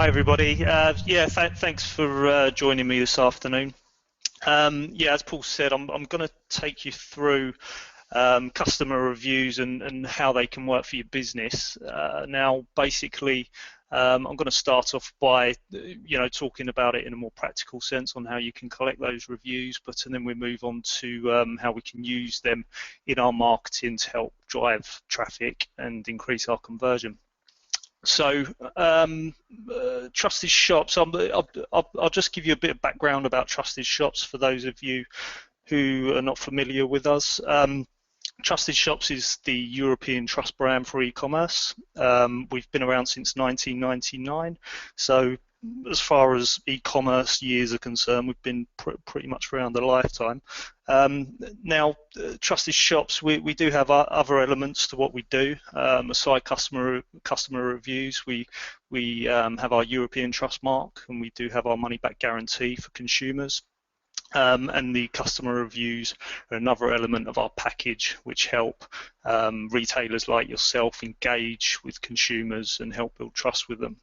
Hi everybody. Thanks for joining me this afternoon. As Paul said, I'm going to take you through customer reviews and how they can work for your business. Now, basically, I'm going to start off by talking about it in a more practical sense on how you can collect those reviews, and then we move on to how we can use them in our marketing to help drive traffic and increase our conversion. So, Trusted Shops, I'll just give you a bit of background about Trusted Shops for those of you who are not familiar with us. Trusted Shops is the European trust brand for e-commerce. We've been around since 1999, so as far as e-commerce years are concerned, we've been pretty much around a lifetime. Now, Trusted Shops, we do have other elements to what we do. Aside customer reviews, we have our European Trust Mark, and we do have our money back guarantee for consumers. And the customer reviews are another element of our package, which help retailers like yourself engage with consumers and help build trust with them.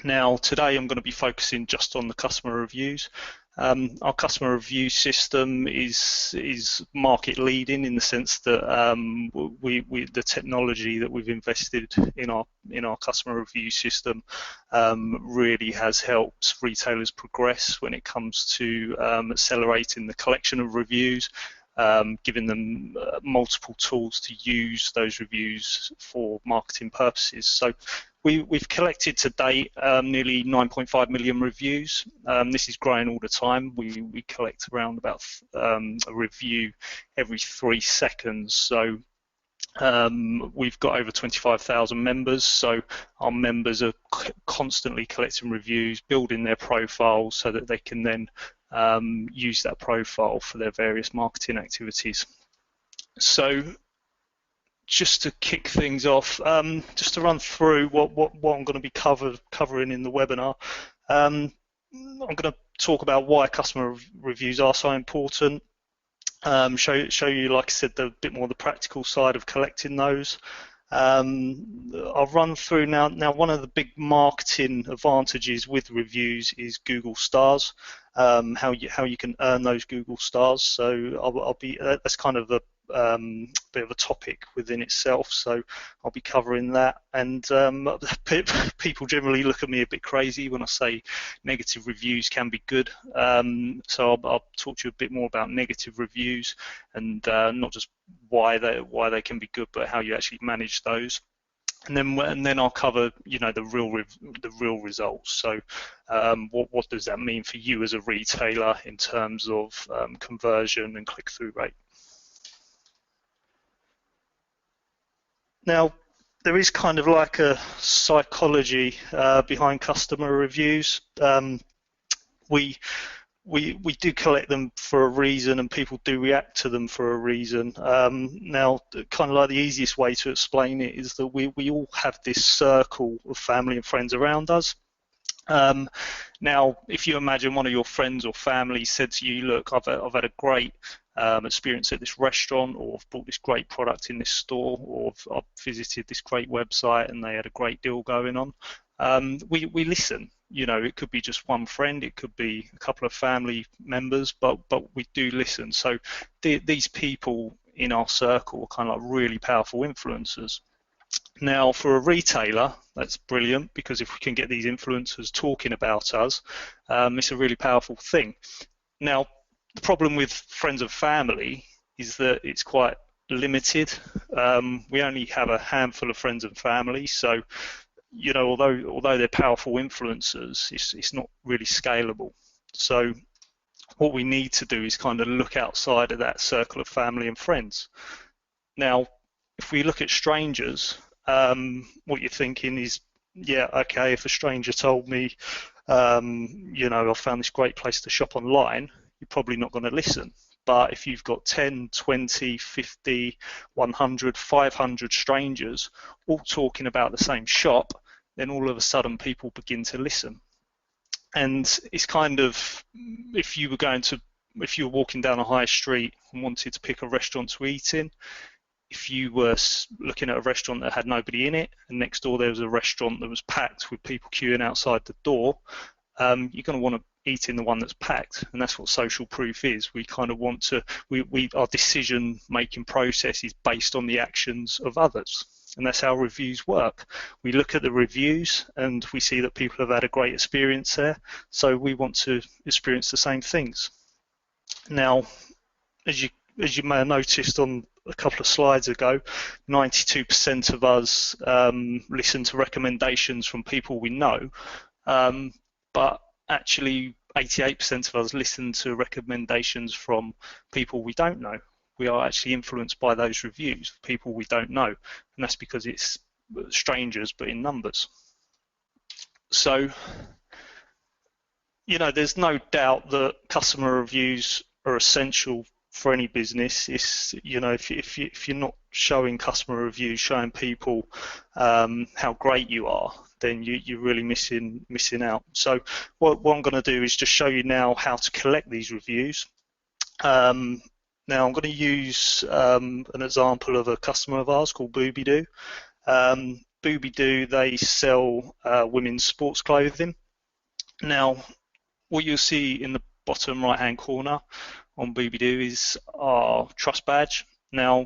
Now, today I'm going to be focusing just on the customer reviews. Our customer review system is market leading in the sense that the technology that we've invested in our customer review system really has helped retailers progress when it comes to accelerating the collection of reviews, giving them multiple tools to use those reviews for marketing purposes. So we've collected to date nearly 9.5 million reviews. This is growing all the time. We collect around about a review every 3 seconds. So we've got over 25,000 members. So our members are constantly collecting reviews, building their profiles so that they can then use that profile for their various marketing activities. So just to kick things off, just to run through what I'm going to be covering in the webinar, I'm going to talk about why customer reviews are so important, show you, like I said, the bit more the practical side of collecting those. I'll run through now. One of the big marketing advantages with reviews is Google stars, how you can earn those Google stars. So that's kind of a bit of a topic within itself, so I'll be covering that. And people generally look at me a bit crazy when I say negative reviews can be good, so I'll talk to you a bit more about negative reviews and not just why they can be good, but how you actually manage those. And then I'll cover the real results. So what does that mean for you as a retailer in terms of conversion and click-through rate? Now, there is kind of like a psychology behind customer reviews. We do collect them for a reason, and people do react to them for a reason. Now, kind of like the easiest way to explain it is that we all have this circle of family and friends around us. Now, if you imagine one of your friends or family said to you, look, I've had a great experience at this restaurant, or I've bought this great product in this store, or I've visited this great website and they had a great deal going on, we listen. It could be just one friend, it could be a couple of family members, but we do listen. So these people in our circle are kind of like really powerful influencers. Now, for a retailer, that's brilliant, because if we can get these influencers talking about us, it's a really powerful thing. Now, the problem with friends and family is that it's quite limited. We only have a handful of friends and family, so although they're powerful influencers, it's not really scalable. So what we need to do is kind of look outside of that circle of family and friends. Now, if we look at strangers, what you're thinking is, yeah, okay, if a stranger told me, I found this great place to shop online, you're probably not going to listen. But if you've got 10, 20, 50, 100, 500 strangers all talking about the same shop, then all of a sudden people begin to listen. And it's kind of, if you were walking down a high street and wanted to pick a restaurant to eat in, if you were looking at a restaurant that had nobody in it, and next door there was a restaurant that was packed with people queuing outside the door, you're going to want to eat in the one that's packed, and that's what social proof is. We kind of want to, our decision-making process is based on the actions of others, and that's how reviews work. We look at the reviews and we see that people have had a great experience there, so we want to experience the same things. Now, as you may have noticed on a couple of slides ago, 92% of us listen to recommendations from people we know, but actually 88% of us listen to recommendations from people we don't know. We are actually influenced by those reviews, people we don't know, and that's because it's strangers but in numbers. So, there's no doubt that customer reviews are essential for any business. It's, if you're not showing customer reviews, showing people how great you are, then you're really missing out. So what I'm going to do is just show you now how to collect these reviews. Now I'm going to use an example of a customer of ours called Booby Doo. Booby Doo, they sell women's sports clothing. Now, what you'll see in the bottom right-hand corner on Booby Doo is our trust badge. Now,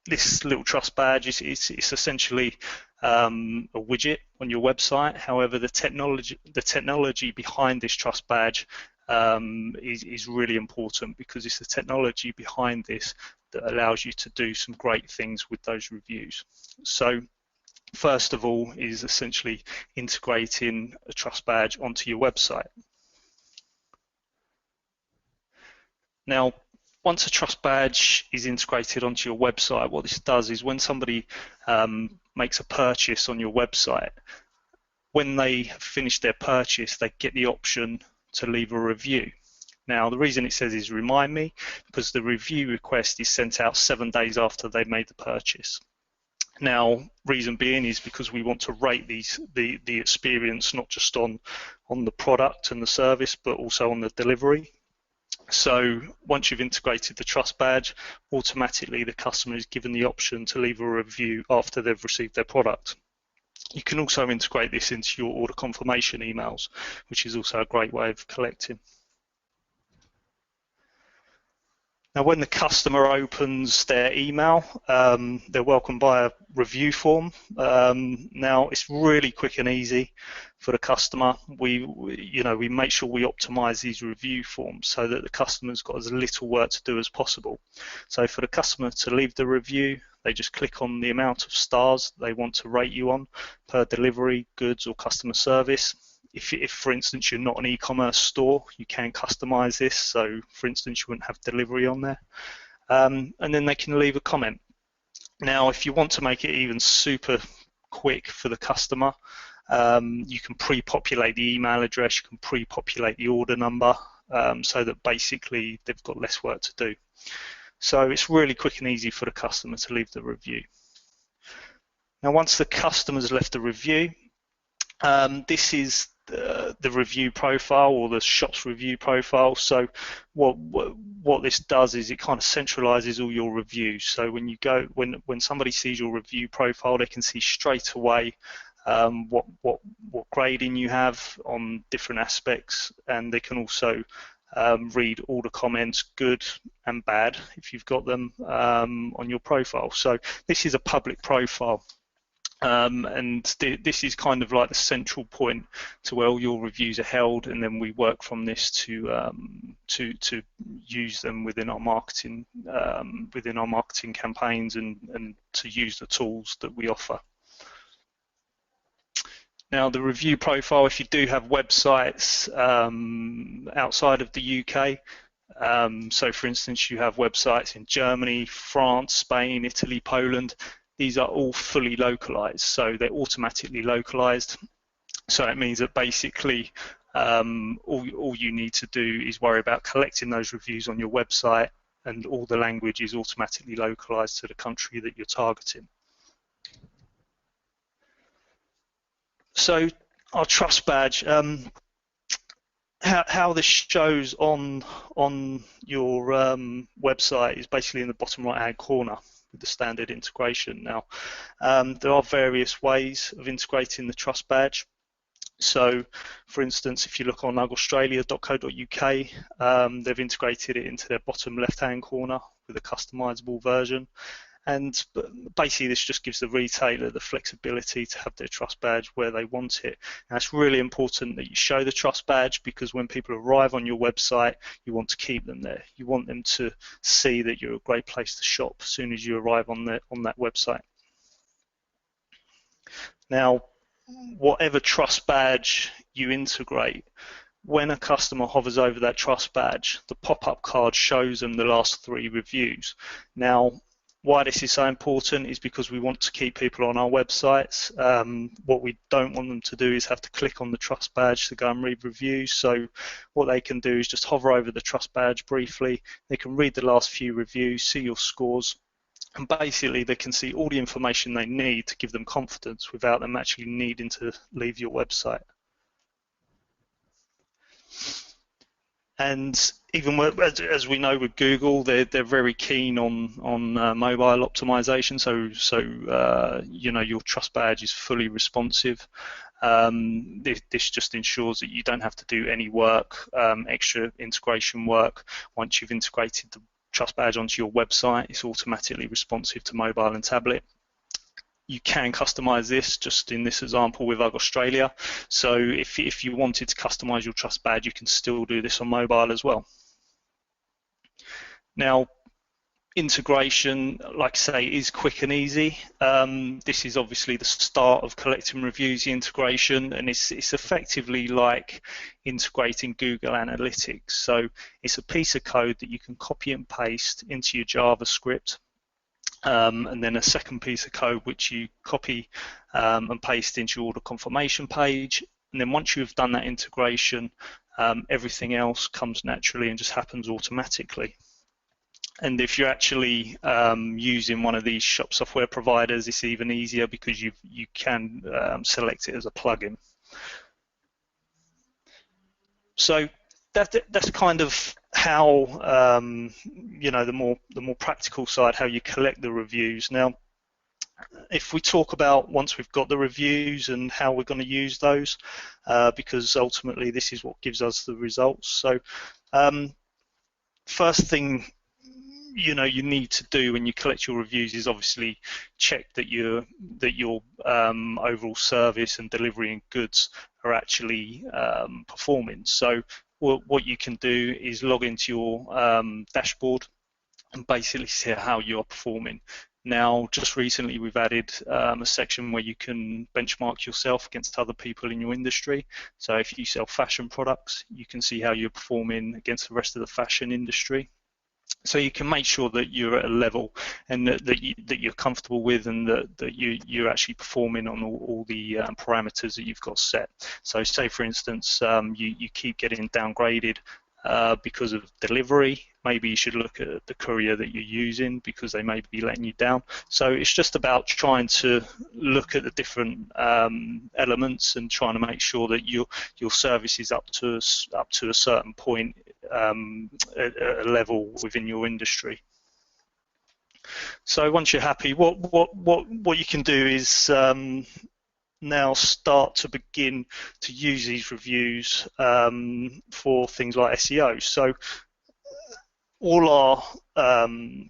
this little trust badge is essentially a widget on your website. However, the technology behind this trust badge is really important, because it's the technology behind this that allows you to do some great things with those reviews. So, first of all, is essentially integrating a trust badge onto your website. Now, once a trust badge is integrated onto your website, what this does is when somebody makes a purchase on your website, when they have finished their purchase, they get the option to leave a review. Now, the reason it says is remind me, because the review request is sent out 7 days after they made the purchase. Now, reason being is because we want to rate the experience not just on the product and the service, but also on the delivery. So once you've integrated the trust badge, automatically the customer is given the option to leave a review after they've received their product. You can also integrate this into your order confirmation emails, which is also a great way of collecting. Now, when the customer opens their email, they're welcomed by a review form. Now, it's really quick and easy for the customer. We make sure we optimize these review forms so that the customer's got as little work to do as possible. So for the customer to leave the review, they just click on the amount of stars they want to rate you on per delivery, goods, or customer service. If, for instance, you're not an e-commerce store, you can customize this. So, for instance, you wouldn't have delivery on there. And then they can leave a comment. Now, if you want to make it even super quick for the customer, you can pre-populate the email address, you can pre-populate the order number, so that basically they've got less work to do. So it's really quick and easy for the customer to leave the review. Now, once the customer's left the review, this is the review profile, or the shop's review profile. So what this does is it kind of centralizes all your reviews. So when you go, when somebody sees your review profile, they can see straight away what grading you have on different aspects, and they can also read all the comments, good and bad, if you've got them on your profile. So this is a public profile. And this is kind of like the central point to where all your reviews are held, and then we work from this to use them within our marketing campaigns, and to use the tools that we offer. Now, the review profile, if you do have websites outside of the UK, so for instance you have websites in Germany, France, Spain, Italy, Poland, these are all fully localized, so they're automatically localized. So it means that basically all you need to do is worry about collecting those reviews on your website, and all the language is automatically localized to the country that you're targeting. So our trust badge, how this shows on your website is basically in the bottom right hand corner. with the standard integration. Now, there are various ways of integrating the Trust Badge. So, for instance, if you look on agaustralia.co.uk, they've integrated it into their bottom left-hand corner with a customizable version. And basically, this just gives the retailer the flexibility to have their Trust Badge where they want it. And it's really important that you show the Trust Badge, because when people arrive on your website, you want to keep them there. You want them to see that you're a great place to shop as soon as you arrive on that website. Now, whatever Trust Badge you integrate, when a customer hovers over that Trust Badge, the pop-up card shows them the last 3 reviews. Now, why this is so important is because we want to keep people on our websites. What we don't want them to do is have to click on the Trust Badge to go and read reviews. So what they can do is just hover over the Trust Badge briefly. They can read the last few reviews, see your scores, and basically they can see all the information they need to give them confidence without them actually needing to leave your website. And even as we know with Google, they're very keen on mobile optimization. So you know, your Trust Badge is fully responsive. This just ensures that you don't have to do any work, extra integration work. Once you've integrated the Trust Badge onto your website, it's automatically responsive to mobile and tablet. You can customize this, just in this example with Australia. So if you wanted to customize your Trust Badge, you can still do this on mobile as well. Now, integration, like I say, is quick and easy. This is obviously the start of collecting reviews, the integration, and it's effectively like integrating Google Analytics. So it's a piece of code that you can copy and paste into your JavaScript. And then a second piece of code which you copy and paste into your order confirmation page. And then once you've done that integration, everything else comes naturally and just happens automatically. And if you're actually using one of these shop software providers, it's even easier because you can select it as a plugin. So that's kind of how you know, the more practical side, how you collect the reviews. Now, if we talk about once we've got the reviews and how we're going to use those, because ultimately this is what gives us the results. So first thing, you know, you need to do when you collect your reviews is obviously check that your overall service and delivery and goods are actually performing. So what you can do is log into your dashboard and basically see how you're performing. Now, just recently we've added a section where you can benchmark yourself against other people in your industry. So if you sell fashion products, you can see how you're performing against the rest of the fashion industry. So you can make sure that you're at a level and that you're comfortable with, and that you're actually performing on all the parameters that you've got set. So say, for instance, you keep getting downgraded because of delivery. Maybe you should look at the courier that you're using because they may be letting you down. So it's just about trying to look at the different elements and trying to make sure that your service is up to a certain point at a level within your industry. So once you're happy, what you can do is now start to begin to use these reviews for things like SEO. So all our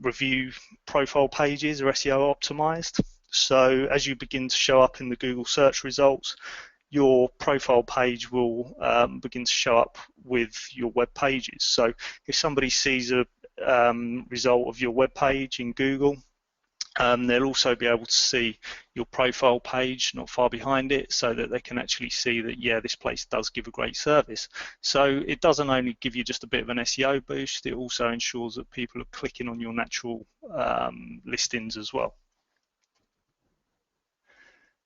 review profile pages are SEO optimized. So as you begin to show up in the Google search results, your profile page will begin to show up with your web pages. So if somebody sees a result of your web page in Google, they'll also be able to see your profile page not far behind it, so that they can actually see that, yeah, this place does give a great service. So it doesn't only give you just a bit of an SEO boost, it also ensures that people are clicking on your natural listings as well.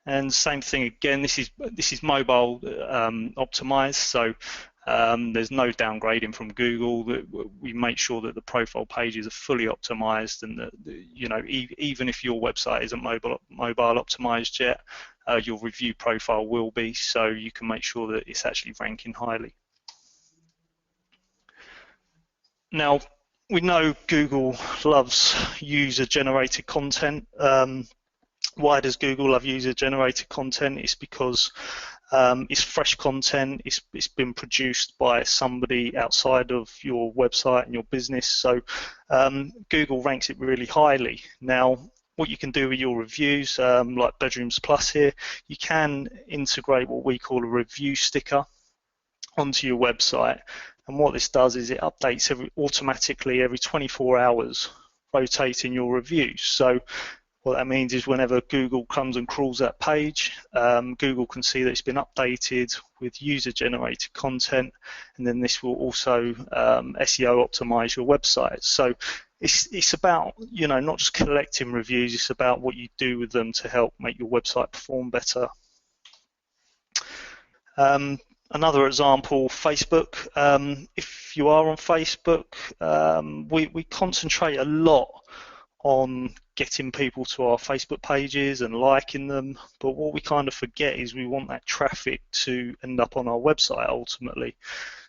And same thing again, this is mobile optimized, so there's no downgrading from Google. We make sure that the profile pages are fully optimized, and that, you know, even if your website isn't mobile optimized yet, your review profile will be, so you can make sure that it's actually ranking highly. Now, we know Google loves user-generated content. Why does Google love user-generated content? It's because it's fresh content. It's been produced by somebody outside of your website and your business. So Google ranks it really highly. Now, what you can do with your reviews, like Bedrooms Plus here, you can integrate what we call a review sticker onto your website. And what this does is it updates automatically every 24 hours, rotating your reviews. So what that means is whenever Google comes and crawls that page, Google can see that it's been updated with user-generated content, and then this will also SEO optimize your website. So it's about, not just collecting reviews, it's about what you do with them to help make your website perform better. Another example, Facebook. If you are on Facebook, we concentrate a lot on getting people to our Facebook pages and liking them, but what we kind of forget is we want that traffic to end up on our website ultimately.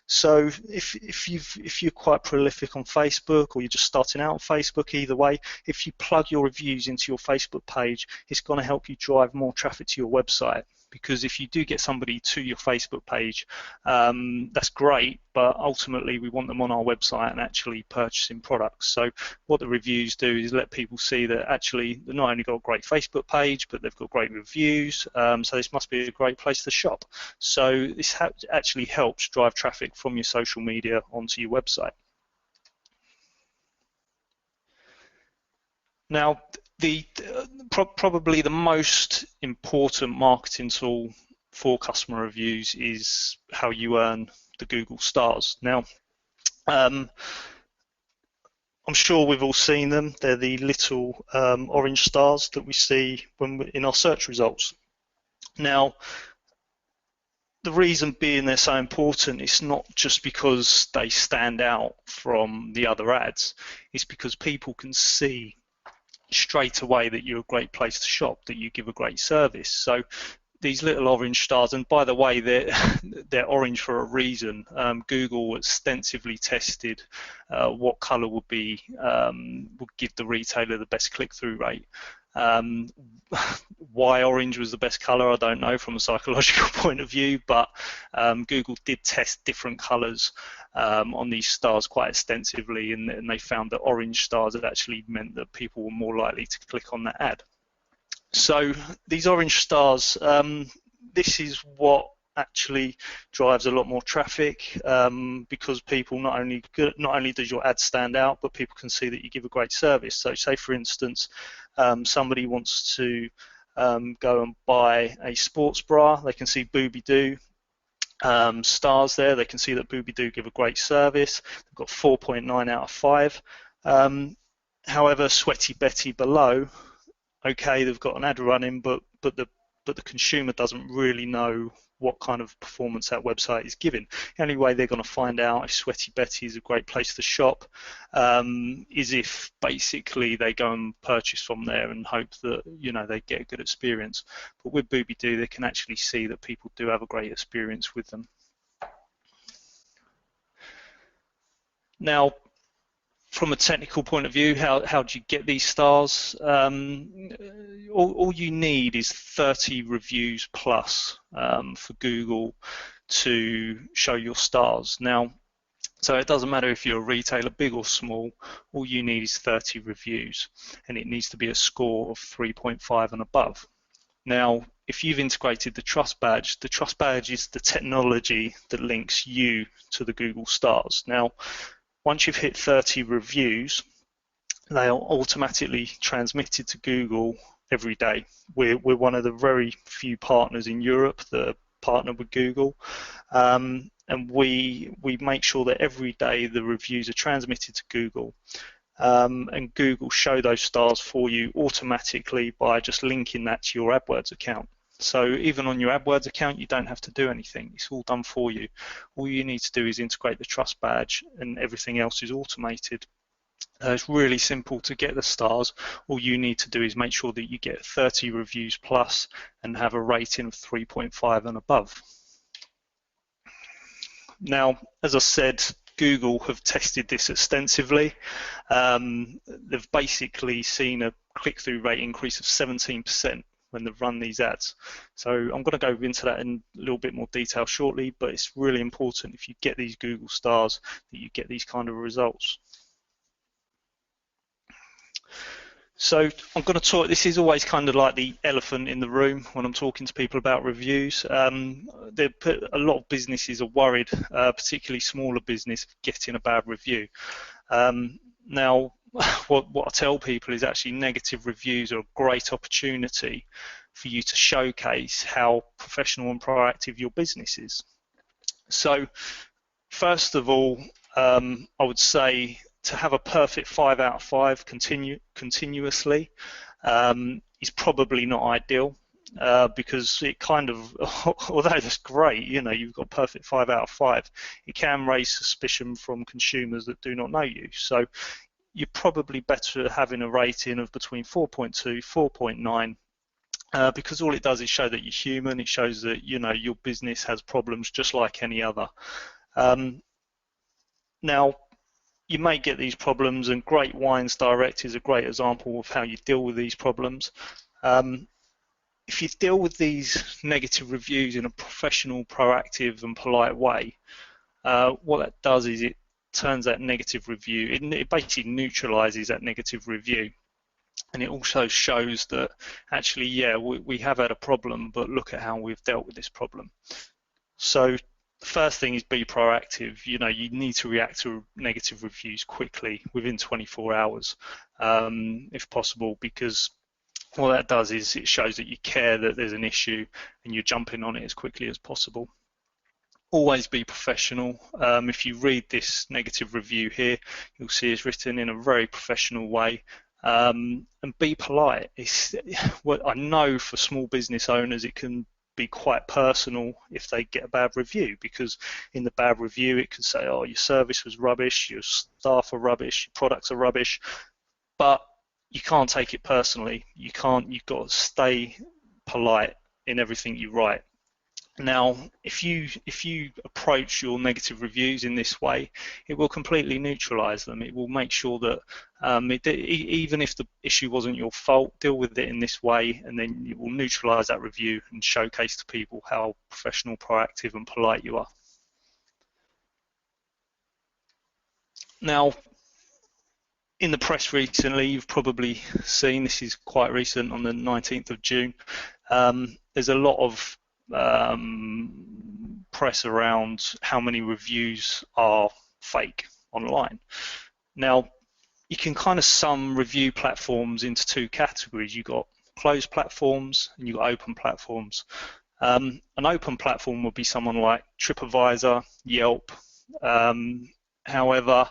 So if you're quite prolific on Facebook, or you're just starting out on Facebook, either way, if you plug your reviews into your Facebook page, it's going to help you drive more traffic to your website. Because if you do get somebody to your Facebook page, that's great, but ultimately we want them on our website and actually purchasing products. So what the reviews do is let people see that actually they've not only got a great Facebook page, but they've got great reviews, so this must be a great place to shop. So this actually helps drive traffic from your social media onto your website. Now, probably the most important marketing tool for customer reviews is how you earn the Google stars. Now, I'm sure we've all seen them. They're the little orange stars that we see in our search results. Now, the reason being they're so important is not just because they stand out from the other ads. It's because people can see straight away that you're a great place to shop, that you give a great service. So these little orange stars, and by the way, they're orange for a reason. Google extensively tested what color would give the retailer the best click-through rate. Why orange was the best color, I don't know from a psychological point of view, but Google did test different colors on these stars quite extensively, and they found that orange stars had actually meant that people were more likely to click on that ad. So these orange stars, this is what actually drives a lot more traffic, because people not only does your ad stand out, but people can see that you give a great service. So say for instance, somebody wants to go and buy a sports bra, they can see Booby Doo stars there, they can see that Booby Doo give a great service. They've got 4.9 out of 5. However, Sweaty Betty below, okay, they've got an ad running, but the consumer doesn't really know what kind of performance that website is giving. The only way they're going to find out if Sweaty Betty is a great place to shop is if basically they go and purchase from there and hope that they get a good experience. But with Booby Doo, they can actually see that people do have a great experience with them. Now, from a technical point of view, how do you get these stars? All you need is 30 reviews plus for Google to show your stars. Now, so it doesn't matter if you're a retailer, big or small, all you need is 30 reviews, and it needs to be a score of 3.5 and above. Now, if you've integrated the Trust Badge is the technology that links you to the Google stars. Now, once you've hit 30 reviews, they are automatically transmitted to Google every day. We're one of the very few partners in Europe that are partnered with Google, and we make sure that every day the reviews are transmitted to Google, and Google show those stars for you automatically by just linking that to your AdWords account. So even on your AdWords account, you don't have to do anything. It's all done for you. All you need to do is integrate the Trust Badge, and everything else is automated. It's really simple to get the stars. All you need to do is make sure that you get 30 reviews plus and have a rating of 3.5 and above. Now, as I said, Google have tested this extensively. They've basically seen a click-through rate increase of 17% when they've run these ads. So I'm going to go into that in a little bit more detail shortly, but it's really important if you get these Google stars that you get these kind of results. So I'm going to talk, this is always kind of like the elephant in the room when I'm talking to people about reviews. A lot of businesses are worried, particularly smaller business, getting a bad review. Now, what I tell people is actually negative reviews are a great opportunity for you to showcase how professional and proactive your business is. So first of all, I would say to have a perfect 5 out of 5 continuously is probably not ideal, because it kind of, although that's great, you know, you've got perfect 5 out of 5, it can raise suspicion from consumers that do not know you. So you're probably better having a rating of between 4.2, 4.9, because all it does is show that you're human. It shows that, you know, your business has problems just like any other. Now, you may get these problems, and Great Wines Direct is a great example of how you deal with these problems. If you deal with these negative reviews in a professional, proactive and polite way, what that does is it turns that negative review, it basically neutralizes that negative review, and it also shows that actually, yeah, we have had a problem, but look at how we've dealt with this problem. So the first thing is be proactive. You know, you need to react to negative reviews quickly, within 24 hours, if possible, because what that does is it shows that you care that there's an issue and you're jumping on it as quickly as possible. Always be professional. If you read this negative review here, you'll see it's written in a very professional way. And be polite. It's what I know for small business owners, it can be quite personal if they get a bad review, because in the bad review it could say, oh, your service was rubbish, your staff are rubbish, your products are rubbish, but you can't take it personally. You've got to stay polite in everything you write. Now, if you approach your negative reviews in this way, it will completely neutralize them. It will make sure that even if the issue wasn't your fault, deal with it in this way, and then you will neutralize that review and showcase to people how professional, proactive and polite you are. Now, in the press recently, you've probably seen, this is quite recent, on the 19th of June, there's a lot of press around how many reviews are fake online. Now, you can kind of sum review platforms into two categories. You've got closed platforms and you've got open platforms. An open platform would be someone like TripAdvisor, Yelp. However,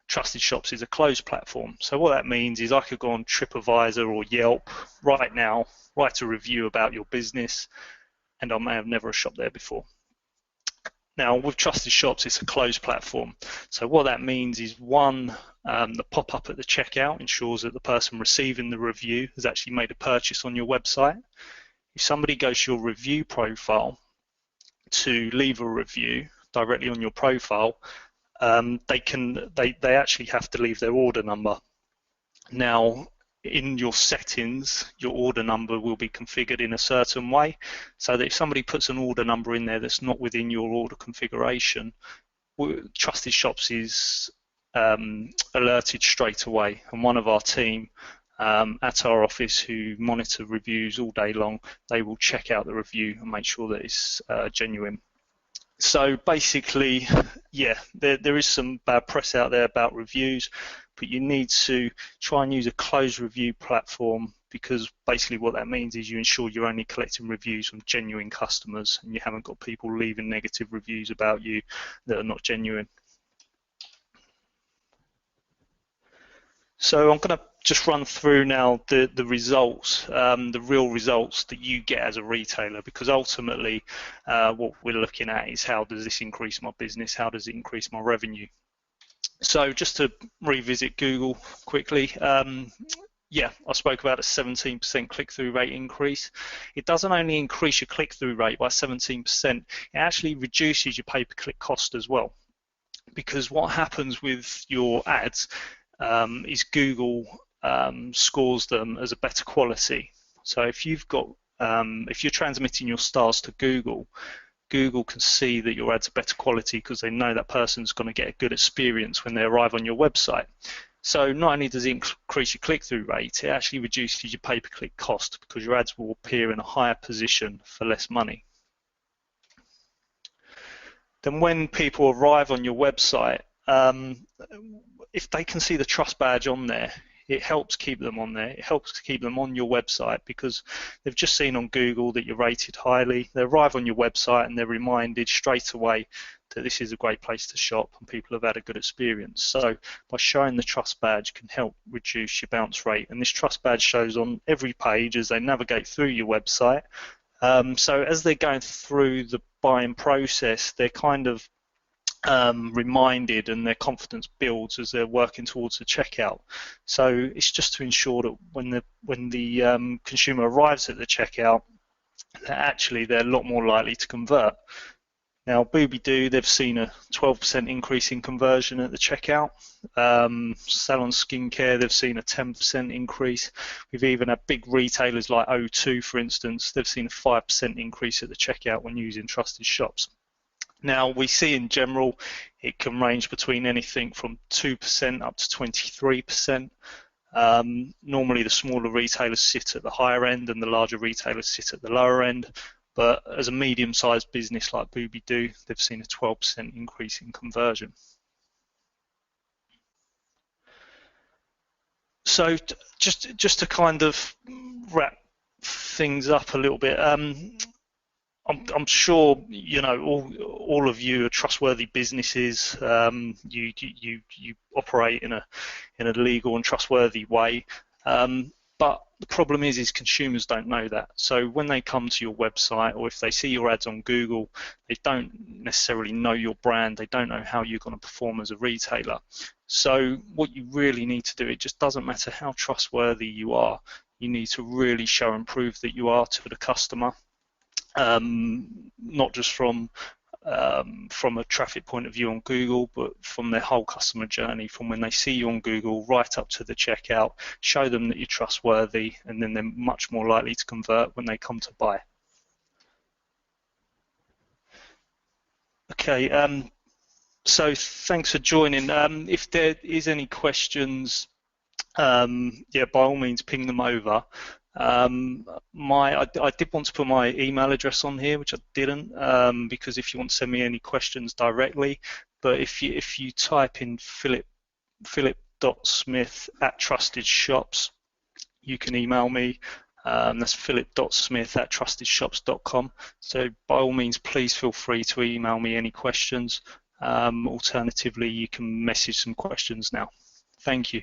TrustedShops is a closed platform. So what that means is I could go on TripAdvisor or Yelp right now, write a review about your business, and I may have never shopped there before. Now, with TrustedShops, it's a closed platform. So what that means is, one, the pop-up at the checkout ensures that the person receiving the review has actually made a purchase on your website. If somebody goes to your review profile to leave a review directly on your profile, they actually have to leave their order number. Now, in your settings, your order number will be configured in a certain way, so that if somebody puts an order number in there that's not within your order configuration, TrustedShops is alerted straight away, and one of our team at our office who monitor reviews all day long, they will check out the review and make sure that it's genuine. So basically, yeah, there is some bad press out there about reviews, but you need to try and use a closed review platform, because basically what that means is you ensure you're only collecting reviews from genuine customers and you haven't got people leaving negative reviews about you that are not genuine. So I'm going to just run through now the results, the real results that you get as a retailer, because ultimately what we're looking at is, how does this increase my business? How does it increase my revenue? So just to revisit Google quickly, yeah, I spoke about a 17% click-through rate increase. It doesn't only increase your click-through rate by 17%, it actually reduces your pay-per-click cost as well, because what happens with your ads is Google scores them as a better quality. So if you're transmitting your stars to Google, Google can see that your ads are better quality because they know that person's going to get a good experience when they arrive on your website. So not only does it increase your click-through rate, it actually reduces your pay-per-click cost because your ads will appear in a higher position for less money. Then when people arrive on your website, if they can see the trust badge on there, it helps keep them on there. It helps to keep them on your website because they've just seen on Google that you're rated highly. They arrive on your website and they're reminded straight away that this is a great place to shop and people have had a good experience. So by showing the trust badge can help reduce your bounce rate. And this trust badge shows on every page as they navigate through your website. So as they're going through the buying process, they're kind of reminded and their confidence builds as they're working towards the checkout. So it's just to ensure that when the consumer arrives at the checkout, that actually they're a lot more likely to convert. Now, Booby-Doo, they've seen a 12% increase in conversion at the checkout. Salon Skincare, they've seen a 10% increase. We've even had big retailers like O2, for instance, they've seen a 5% increase at the checkout when using Trusted Shops. Now, we see in general, it can range between anything from 2% up to 23%. Normally, the smaller retailers sit at the higher end and the larger retailers sit at the lower end. But as a medium-sized business like Booby-Doo, they've seen a 12% increase in conversion. So just to kind of wrap things up a little bit, I'm sure you know all of you are trustworthy businesses. You operate in a legal and trustworthy way. But the problem is consumers don't know that. So when they come to your website or if they see your ads on Google, they don't necessarily know your brand. They don't know how you're going to perform as a retailer. So what you really need to do, it just doesn't matter how trustworthy you are. You need to really show and prove that you are to the customer, not just from a traffic point of view on Google, but from their whole customer journey, from when they see you on Google right up to the checkout. Show them that you're trustworthy, and then they're much more likely to convert when they come to buy. Okay, so thanks for joining. If there is any questions, yeah, by all means ping them over. I did want to put my email address on here, which I didn't, because if you want to send me any questions directly, but if you type in philip.smith@TrustedShops, you can email me. That's philip.smith@TrustedShops.com. So by all means, please feel free to email me any questions. Alternatively, you can message some questions now. Thank you.